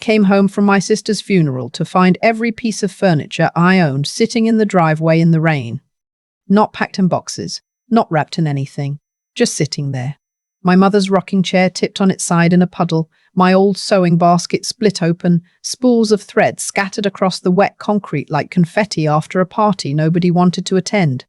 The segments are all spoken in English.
Came home from my sister's funeral to find every piece of furniture I owned sitting in the driveway in the rain. Not packed in boxes, not wrapped in anything, just sitting there. My mother's rocking chair tipped on its side in a puddle, my old sewing basket split open, spools of thread scattered across the wet concrete like confetti after a party nobody wanted to attend.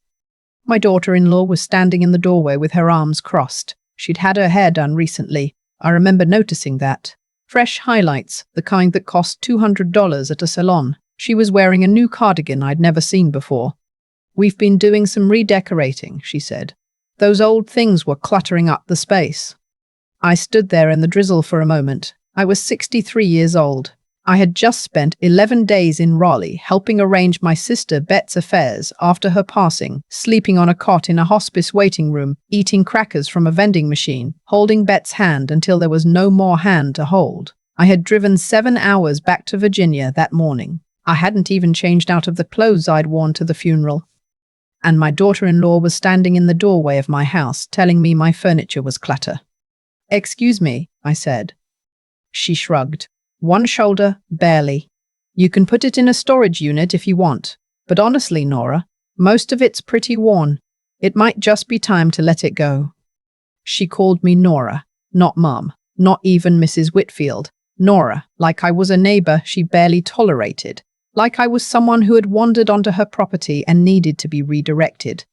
My daughter-in-law was standing in the doorway with her arms crossed. She'd had her hair done recently. I remember noticing that. Fresh highlights, the kind that cost $200 at a salon. She was wearing a new cardigan I'd never seen before. "We've been doing some redecorating," she said. "Those old things were cluttering up the space." I stood there in the drizzle for a moment. I was 63 years old. I had just spent 11 days in Raleigh helping arrange my sister Bet's affairs after her passing, sleeping on a cot in a hospice waiting room, eating crackers from a vending machine, holding Bet's hand until there was no more hand to hold. I had driven 7 hours back to Virginia that morning. I hadn't even changed out of the clothes I'd worn to the funeral. And my daughter-in-law was standing in the doorway of my house telling me my furniture was clutter. "Excuse me," I said. She shrugged. "One shoulder, barely. You can put it in a storage unit if you want. But honestly, Nora, most of it's pretty worn. It might just be time to let it go." She called me Nora, not Mum, not even Mrs. Whitfield. Nora, like I was a neighbor she barely tolerated, like I was someone who had wandered onto her property and needed to be redirected.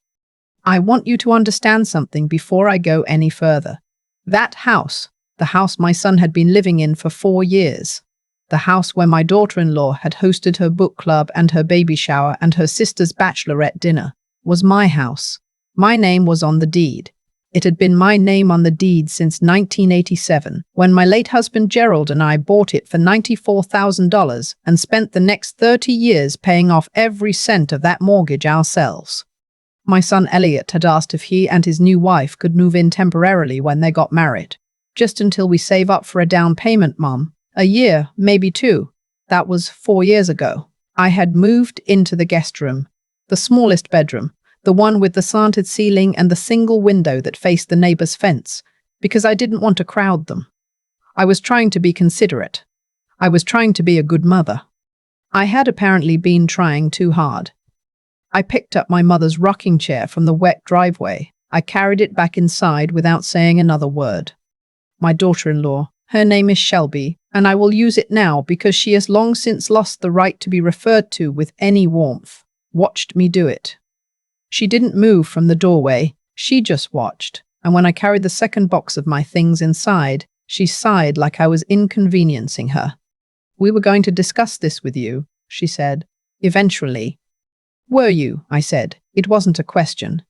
"I want you to understand something before I go any further. That house, the house my son had been living in for 4 years, the house where my daughter-in-law had hosted her book club and her baby shower and her sister's bachelorette dinner, was my house. My name was on the deed. It had been my name on the deed since 1987, when my late husband Gerald and I bought it for $94,000 and spent the next 30 years paying off every cent of that mortgage ourselves. My son Elliot had asked if he and his new wife could move in temporarily when they got married. Just until we save up for a down payment, Mum. A year, maybe 2. That was 4 years ago. I had moved into the guest room, the smallest bedroom, the one with the slanted ceiling and the single window that faced the neighbor's fence, because I didn't want to crowd them. I was trying to be considerate. I was trying to be a good mother. I had apparently been trying too hard. I picked up my mother's rocking chair from the wet driveway. I carried it back inside without saying another word. My daughter-in-law, her name is Shelby, and I will use it now because she has long since lost the right to be referred to with any warmth, watched me do it. She didn't move from the doorway, she just watched, and when I carried the second box of my things inside, she sighed like I was inconveniencing her. "We were going to discuss this with you," she said, "eventually." "Were you?" I said. It wasn't a question.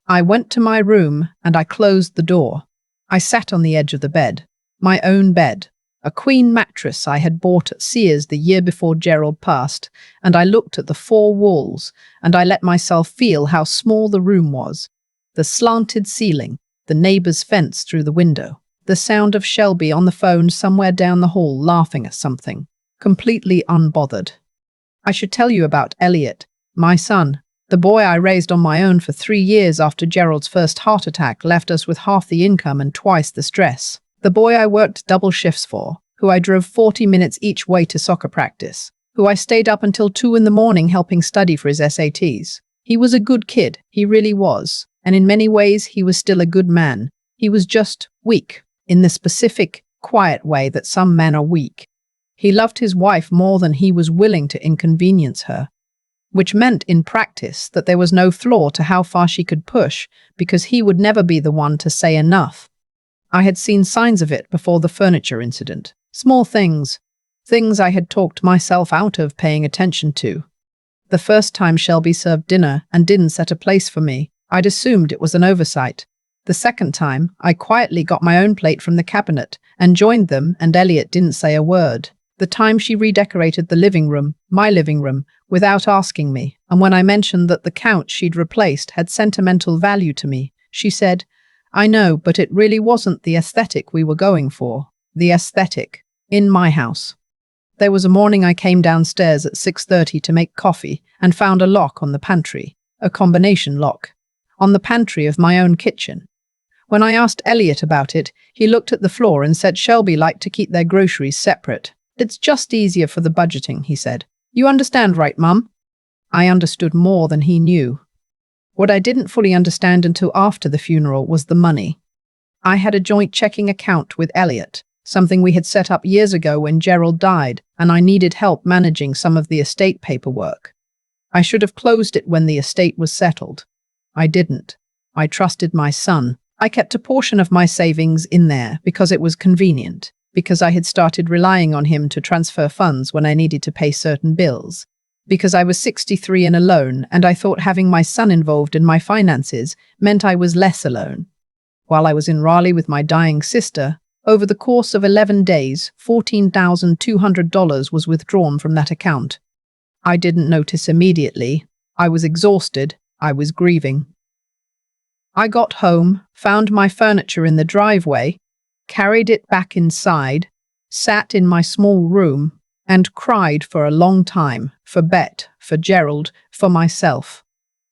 I went to my room and I closed the door. I sat on the edge of the bed, my own bed, a queen mattress I had bought at Sears the year before Gerald passed, and I looked at the 4 walls, and I let myself feel how small the room was. The slanted ceiling, the neighbor's fence through the window, the sound of Shelby on the phone somewhere down the hall laughing at something, completely unbothered. I should tell you about Elliot, my son, the boy I raised on my own for 3 years after Gerald's first heart attack left us with half the income and twice the stress. The boy I worked double shifts for, who I drove 40 minutes each way to soccer practice, who I stayed up until 2 in the morning helping study for his SATs. He was a good kid, he really was, and in many ways he was still a good man. He was just weak, in the specific, quiet way that some men are weak. He loved his wife more than he was willing to inconvenience her, which meant in practice that there was no floor to how far she could push, because he would never be the one to say enough. I had seen signs of it before the furniture incident. Small things. Things I had talked myself out of paying attention to. The first time Shelby served dinner and didn't set a place for me, I'd assumed it was an oversight. The second time, I quietly got my own plate from the cabinet and joined them, and Elliot didn't say a word. The time she redecorated the living room, my living room, without asking me, and when I mentioned that the couch she'd replaced had sentimental value to me, she said, "I know, but it really wasn't the aesthetic we were going for. The aesthetic. In my house." There was a morning I came downstairs at 6:30 to make coffee and found a lock on the pantry, a combination lock, on the pantry of my own kitchen. When I asked Elliot about it, he looked at the floor and said Shelby liked to keep their groceries separate. It's just easier for the budgeting, he said. You understand, right, Mum? I understood more than he knew. What I didn't fully understand until after the funeral was the money. I had a joint checking account with Elliot, something we had set up years ago when Gerald died, and I needed help managing some of the estate paperwork. I should have closed it when the estate was settled. I didn't. I trusted my son. I kept a portion of my savings in there because it was convenient, because I had started relying on him to transfer funds when I needed to pay certain bills, because I was 63 and alone, and I thought having my son involved in my finances meant I was less alone. While I was in Raleigh with my dying sister, over the course of 11 days, $14,200 was withdrawn from that account. I didn't notice immediately. I was exhausted. I was grieving. I got home, found my furniture in the driveway, carried it back inside, sat in my small room, and cried for a long time, for Bet, for Gerald, for myself.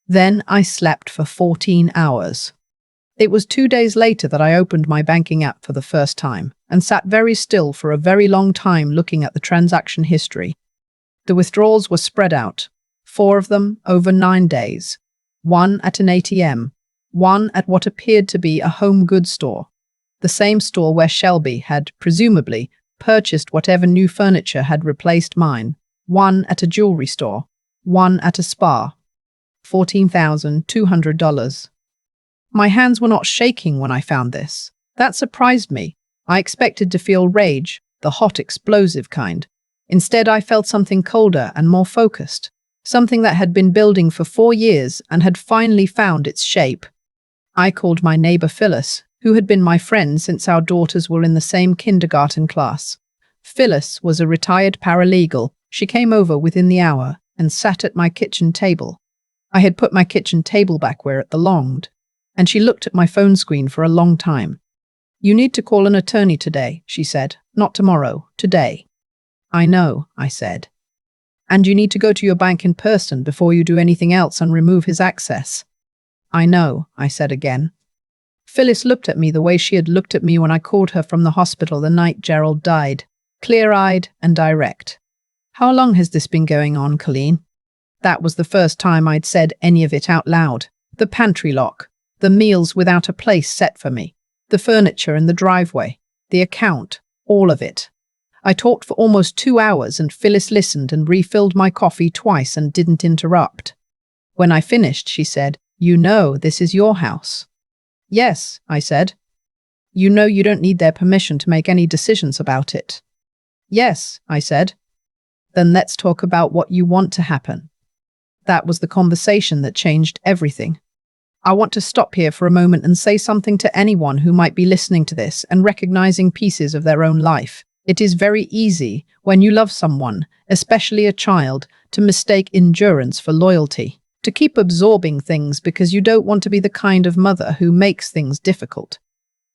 Then I slept for 14 hours. It was 2 days later that I opened my banking app for the first time and sat very still for a very long time looking at the transaction history. The withdrawals were spread out, 4 of them over 9 days, 1 at an ATM, 1 at what appeared to be a home goods store, the same store where Shelby had, presumably, purchased whatever new furniture had replaced mine, 1 at a jewelry store, 1 at a spa. $14,200. My hands were not shaking when I found this. That surprised me. I expected to feel rage, the hot, explosive kind. Instead, I felt something colder and more focused, something that had been building for 4 years and had finally found its shape. I called my neighbor Phyllis, who had been my friend since our daughters were in the same kindergarten class. Phyllis was a retired paralegal. She came over within the hour and sat at my kitchen table. I had put my kitchen table back where it belonged, and she looked at my phone screen for a long time. You need to call an attorney today, she said. Not tomorrow, today. I know, I said. And you need to go to your bank in person before you do anything else and remove his access. I know, I said again. Phyllis looked at me the way she had looked at me when I called her from the hospital the night Gerald died, clear-eyed and direct. How long has this been going on, Colleen? That was the first time I'd said any of it out loud. The pantry lock, the meals without a place set for me, the furniture in the driveway, the account, all of it. I talked for almost 2 hours and Phyllis listened and refilled my coffee twice and didn't interrupt. When I finished, she said, You know this is your house. Yes, I said. You know you don't need their permission to make any decisions about it. Yes, I said. Then let's talk about what you want to happen. That was the conversation that changed everything. I want to stop here for a moment and say something to anyone who might be listening to this and recognizing pieces of their own life. It is very easy, when you love someone, especially a child, to mistake endurance for loyalty, to keep absorbing things because you don't want to be the kind of mother who makes things difficult.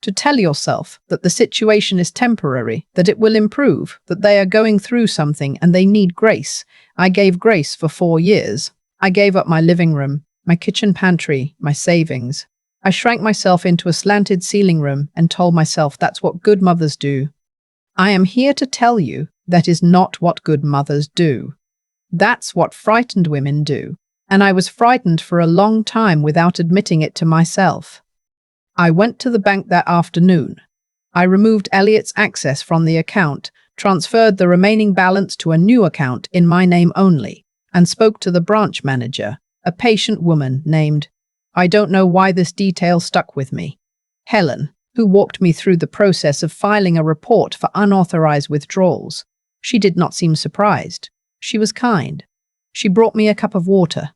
To tell yourself that the situation is temporary, that it will improve, that they are going through something and they need grace. I gave grace for 4 years. I gave up my living room, my kitchen pantry, my savings. I shrank myself into a slanted ceiling room and told myself that's what good mothers do. I am here to tell you that is not what good mothers do. That's what frightened women do. And I was frightened for a long time without admitting it to myself. I went to the bank that afternoon. I removed Elliot's access from the account, transferred the remaining balance to a new account in my name only, and spoke to the branch manager, a patient woman named, I don't know why this detail stuck with me, Helen, who walked me through the process of filing a report for unauthorized withdrawals. She did not seem surprised. She was kind. She brought me a cup of water.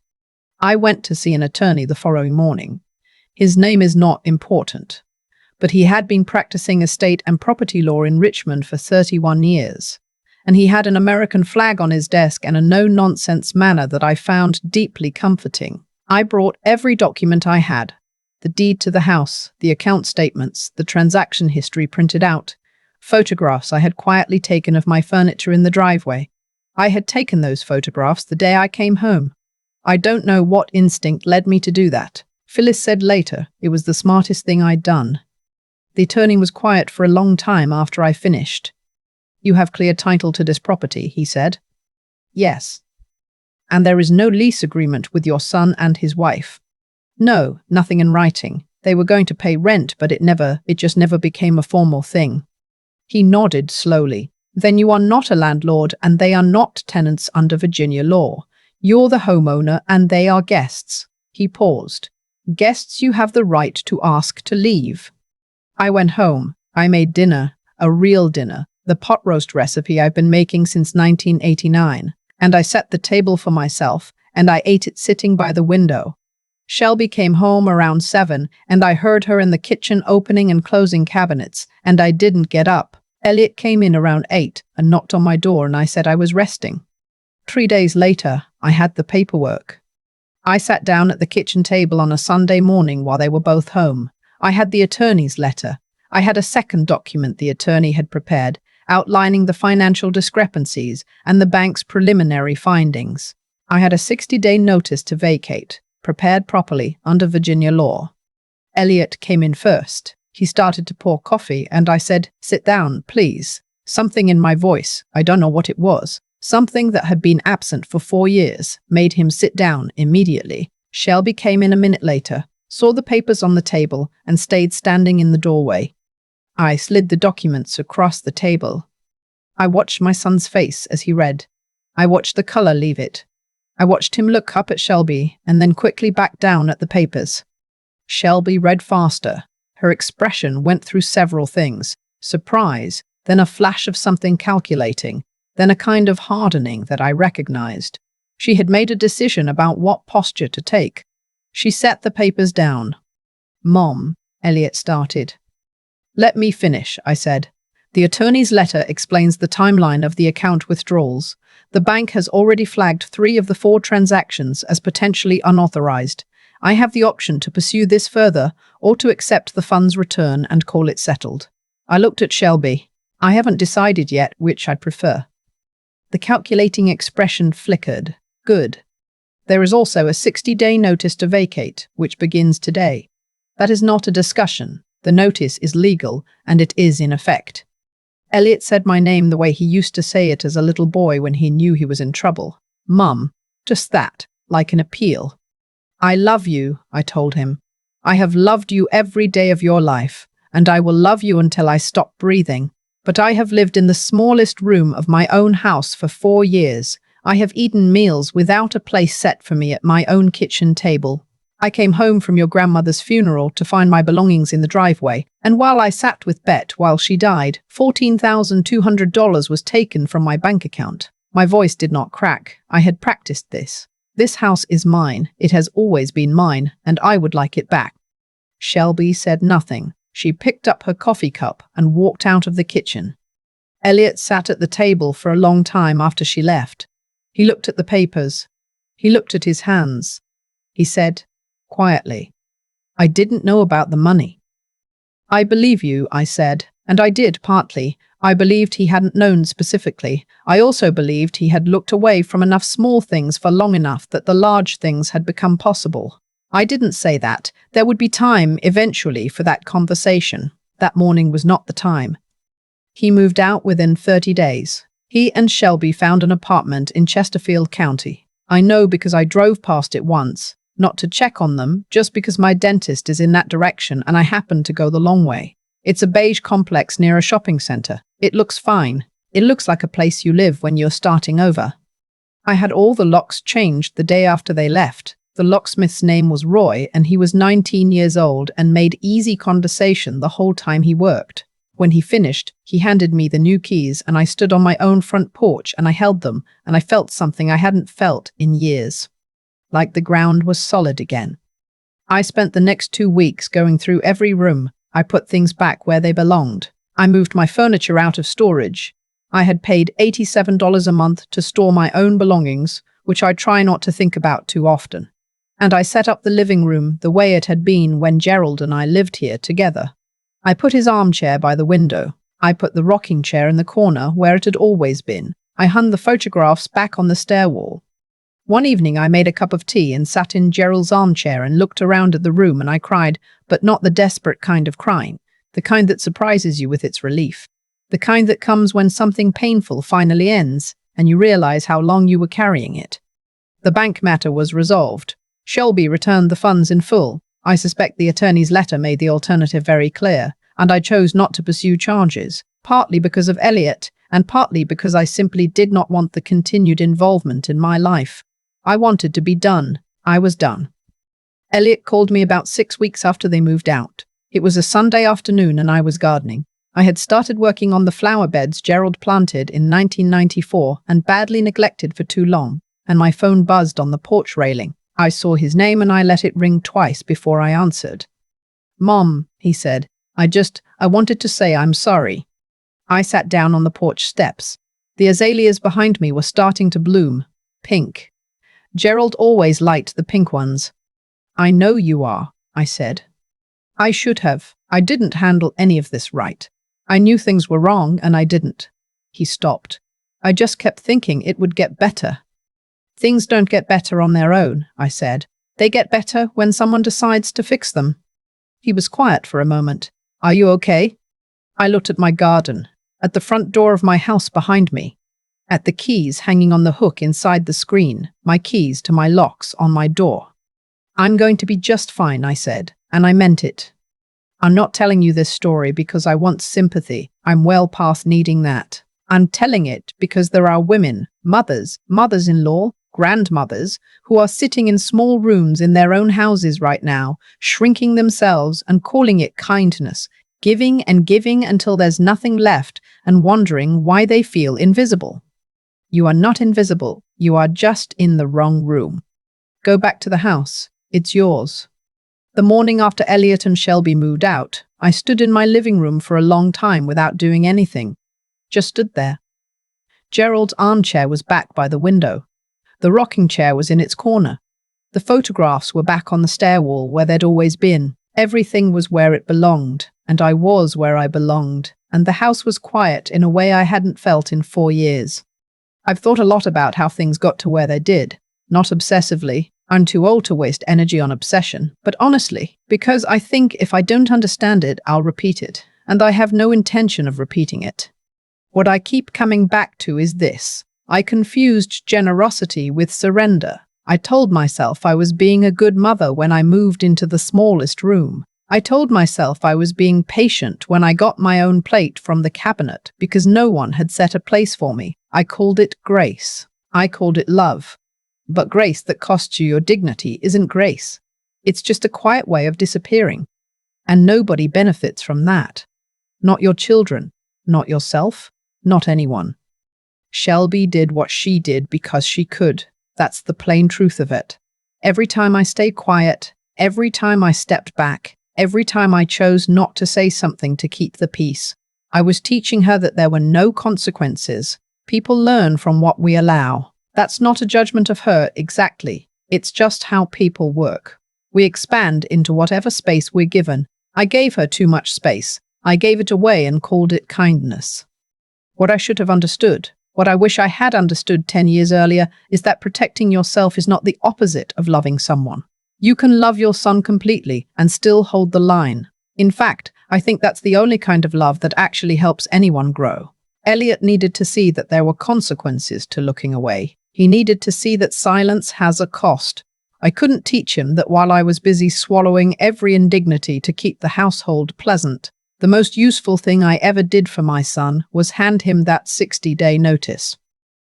I went to see an attorney the following morning. His name is not important, but he had been practicing estate and property law in Richmond for 31 years, and he had an American flag on his desk and a no-nonsense manner that I found deeply comforting. I brought every document I had, the deed to the house, the account statements, the transaction history printed out, photographs I had quietly taken of my furniture in the driveway. I had taken those photographs the day I came home. I don't know what instinct led me to do that. Phyllis said later it was the smartest thing I'd done. The attorney was quiet for a long time after I finished. You have clear title to this property, he said. Yes. And there is no lease agreement with your son and his wife? No, nothing in writing. They were going to pay rent, but it just never became a formal thing. He nodded slowly. Then you are not a landlord and they are not tenants under Virginia law. You're the homeowner and they are guests. He paused. Guests you have the right to ask to leave. I went home. I made dinner, a real dinner, the pot roast recipe I've been making since 1989, and I set the table for myself, and I ate it sitting by the window. Shelby came home around 7, and I heard her in the kitchen opening and closing cabinets, and I didn't get up. Elliot came in around 8 and knocked on my door, and I said I was resting. 3 days later, I had the paperwork. I sat down at the kitchen table on a Sunday morning while they were both home. I had the attorney's letter. I had a second document the attorney had prepared, outlining the financial discrepancies and the bank's preliminary findings. I had a 60-day notice to vacate, prepared properly under Virginia law. Elliot came in first. He started to pour coffee, and I said, "Sit down, please." Something in my voice, I don't know what it was, something that had been absent for 4 years, made him sit down immediately. Shelby came in a minute later, saw the papers on the table, and stayed standing in the doorway. I slid the documents across the table. I watched my son's face as he read. I watched the color leave it. I watched him look up at Shelby and then quickly back down at the papers. Shelby read faster. Her expression went through several things: surprise, then a flash of something calculating, then a kind of hardening that I recognized. She had made a decision about what posture to take. She set the papers down. "Mom," Elliot started. "Let me finish," I said. "The attorney's letter explains the timeline of the account withdrawals. The bank has already flagged 3 of the 4 transactions as potentially unauthorized. I have the option to pursue this further or to accept the funds return and call it settled." I looked at Shelby. I haven't decided yet which I'd prefer. The calculating expression flickered. Good. There is also a 60-day notice to vacate, which begins today. That is not a discussion. The notice is legal, and it is in effect. Elliot said my name the way he used to say it as a little boy when he knew he was in trouble. "Mum." Just that, like an appeal. "I love you," I told him. "I have loved you every day of your life, and I will love you until I stop breathing. But I have lived in the smallest room of my own house for 4 years. I have eaten meals without a place set for me at my own kitchen table. I came home from your grandmother's funeral to find my belongings in the driveway, and while I sat with Bet while she died, $14,200 was taken from my bank account. My voice did not crack. I had practiced this. This house is mine. It has always been mine, and I would like it back." Shelby said nothing. She picked up her coffee cup and walked out of the kitchen. Elliot sat at the table for a long time after she left. He looked at the papers. He looked at his hands. He said, quietly, "I didn't know about the money." "I believe you," I said, and I did partly. I believed he hadn't known specifically. I also believed he had looked away from enough small things for long enough that the large things had become possible. I didn't say that. There would be time, eventually, for that conversation. That morning was not the time. He moved out within 30 days. He and Shelby found an apartment in Chesterfield County. I know because I drove past it once, not to check on them, just because my dentist is in that direction and I happened to go the long way. It's a beige complex near a shopping center. It looks fine. It looks like a place you live when you're starting over. I had all the locks changed the day after they left. The locksmith's name was Roy, and he was 19 years old and made easy conversation the whole time he worked. When he finished, he handed me the new keys, and I stood on my own front porch and I held them, and I felt something I hadn't felt in years. Like the ground was solid again. I spent the next 2 weeks going through every room. I put things back where they belonged. I moved my furniture out of storage. I had paid $87 a month to store my own belongings, which I try not to think about too often. And I set up the living room the way it had been when Gerald and I lived here together. I put his armchair by the window. I put the rocking chair in the corner where it had always been. I hung the photographs back on the stair wall. One evening I made a cup of tea and sat in Gerald's armchair and looked around at the room, and I cried, but not the desperate kind of crying, the kind that surprises you with its relief. The kind that comes when something painful finally ends and you realize how long you were carrying it. The bank matter was resolved. Shelby returned the funds in full. I suspect the attorney's letter made the alternative very clear, and I chose not to pursue charges, partly because of Elliot, and partly because I simply did not want the continued involvement in my life. I wanted to be done. I was done. Elliot called me about 6 weeks after they moved out. It was a Sunday afternoon and I was gardening. I had started working on the flower beds Gerald planted in 1994 and badly neglected for too long, and my phone buzzed on the porch railing. I saw his name and I let it ring twice before I answered. "Mom," he said, I wanted to say I'm sorry." I sat down on the porch steps. The azaleas behind me were starting to bloom. Pink. Gerald always liked the pink ones. "I know you are," I said. "I should have. I didn't handle any of this right. I knew things were wrong and I didn't." He stopped. "I just kept thinking it would get better." "Things don't get better on their own," I said. "They get better when someone decides to fix them." He was quiet for a moment. "Are you okay?" I looked at my garden, at the front door of my house behind me, at the keys hanging on the hook inside the screen, my keys to my locks on my door. "I'm going to be just fine," I said, and I meant it. I'm not telling you this story because I want sympathy. I'm well past needing that. I'm telling it because there are women, mothers, mothers-in-law, grandmothers, who are sitting in small rooms in their own houses right now, shrinking themselves and calling it kindness, giving and giving until there's nothing left and wondering why they feel invisible. You are not invisible. You are just in the wrong room. Go back to the house. It's yours. The morning after Elliot and Shelby moved out, I stood in my living room for a long time without doing anything. Just stood there. Gerald's armchair was back by the window. The rocking chair was in its corner. The photographs were back on the stair wall where they'd always been. Everything was where it belonged, and I was where I belonged, and the house was quiet in a way I hadn't felt in 4 years. I've thought a lot about how things got to where they did. Not obsessively. I'm too old to waste energy on obsession, but honestly, because I think if I don't understand it, I'll repeat it, and I have no intention of repeating it. What I keep coming back to is this. I confused generosity with surrender. I told myself I was being a good mother when I moved into the smallest room. I told myself I was being patient when I got my own plate from the cabinet because no one had set a place for me. I called it grace. I called it love. But grace that costs you your dignity isn't grace. It's just a quiet way of disappearing. And nobody benefits from that. Not your children, not yourself, not anyone. Shelby did what she did because she could. That's the plain truth of it. Every time I stayed quiet, every time I stepped back, every time I chose not to say something to keep the peace, I was teaching her that there were no consequences. People learn from what we allow. That's not a judgment of her exactly. It's just how people work. We expand into whatever space we're given. I gave her too much space. I gave it away and called it kindness. What I should have understood, what I wish I had understood 10 years earlier, is that protecting yourself is not the opposite of loving someone. You can love your son completely and still hold the line. In fact, I think that's the only kind of love that actually helps anyone grow. Elliot needed to see that there were consequences to looking away. He needed to see that silence has a cost. I couldn't teach him that while I was busy swallowing every indignity to keep the household pleasant, the most useful thing I ever did for my son was hand him that 60-day notice.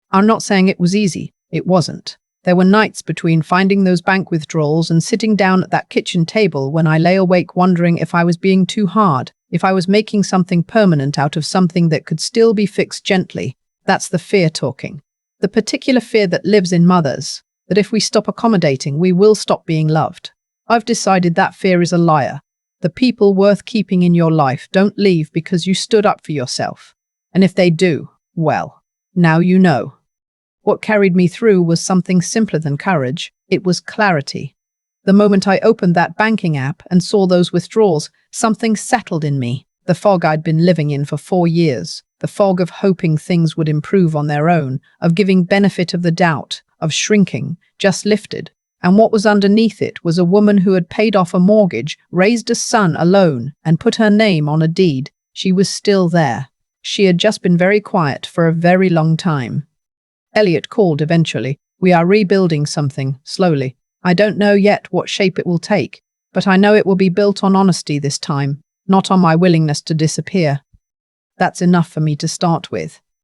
I'm not saying it was easy. It wasn't. There were nights between finding those bank withdrawals and sitting down at that kitchen table when I lay awake wondering if I was being too hard, if I was making something permanent out of something that could still be fixed gently. That's the fear talking. The particular fear that lives in mothers, that if we stop accommodating, we will stop being loved. I've decided that fear is a liar. The people worth keeping in your life don't leave because you stood up for yourself. And if they do, well, now you know. What carried me through was something simpler than courage. It was clarity. The moment I opened that banking app and saw those withdrawals, something settled in me. The fog I'd been living in for 4 years. The fog of hoping things would improve on their own, of giving benefit of the doubt, of shrinking, just lifted. And what was underneath it was a woman who had paid off a mortgage, raised a son alone, and put her name on a deed. She was still there. She had just been very quiet for a very long time. Elliot called eventually. We are rebuilding something, slowly. I don't know yet what shape it will take, but I know it will be built on honesty this time, not on my willingness to disappear. That's enough for me to start with.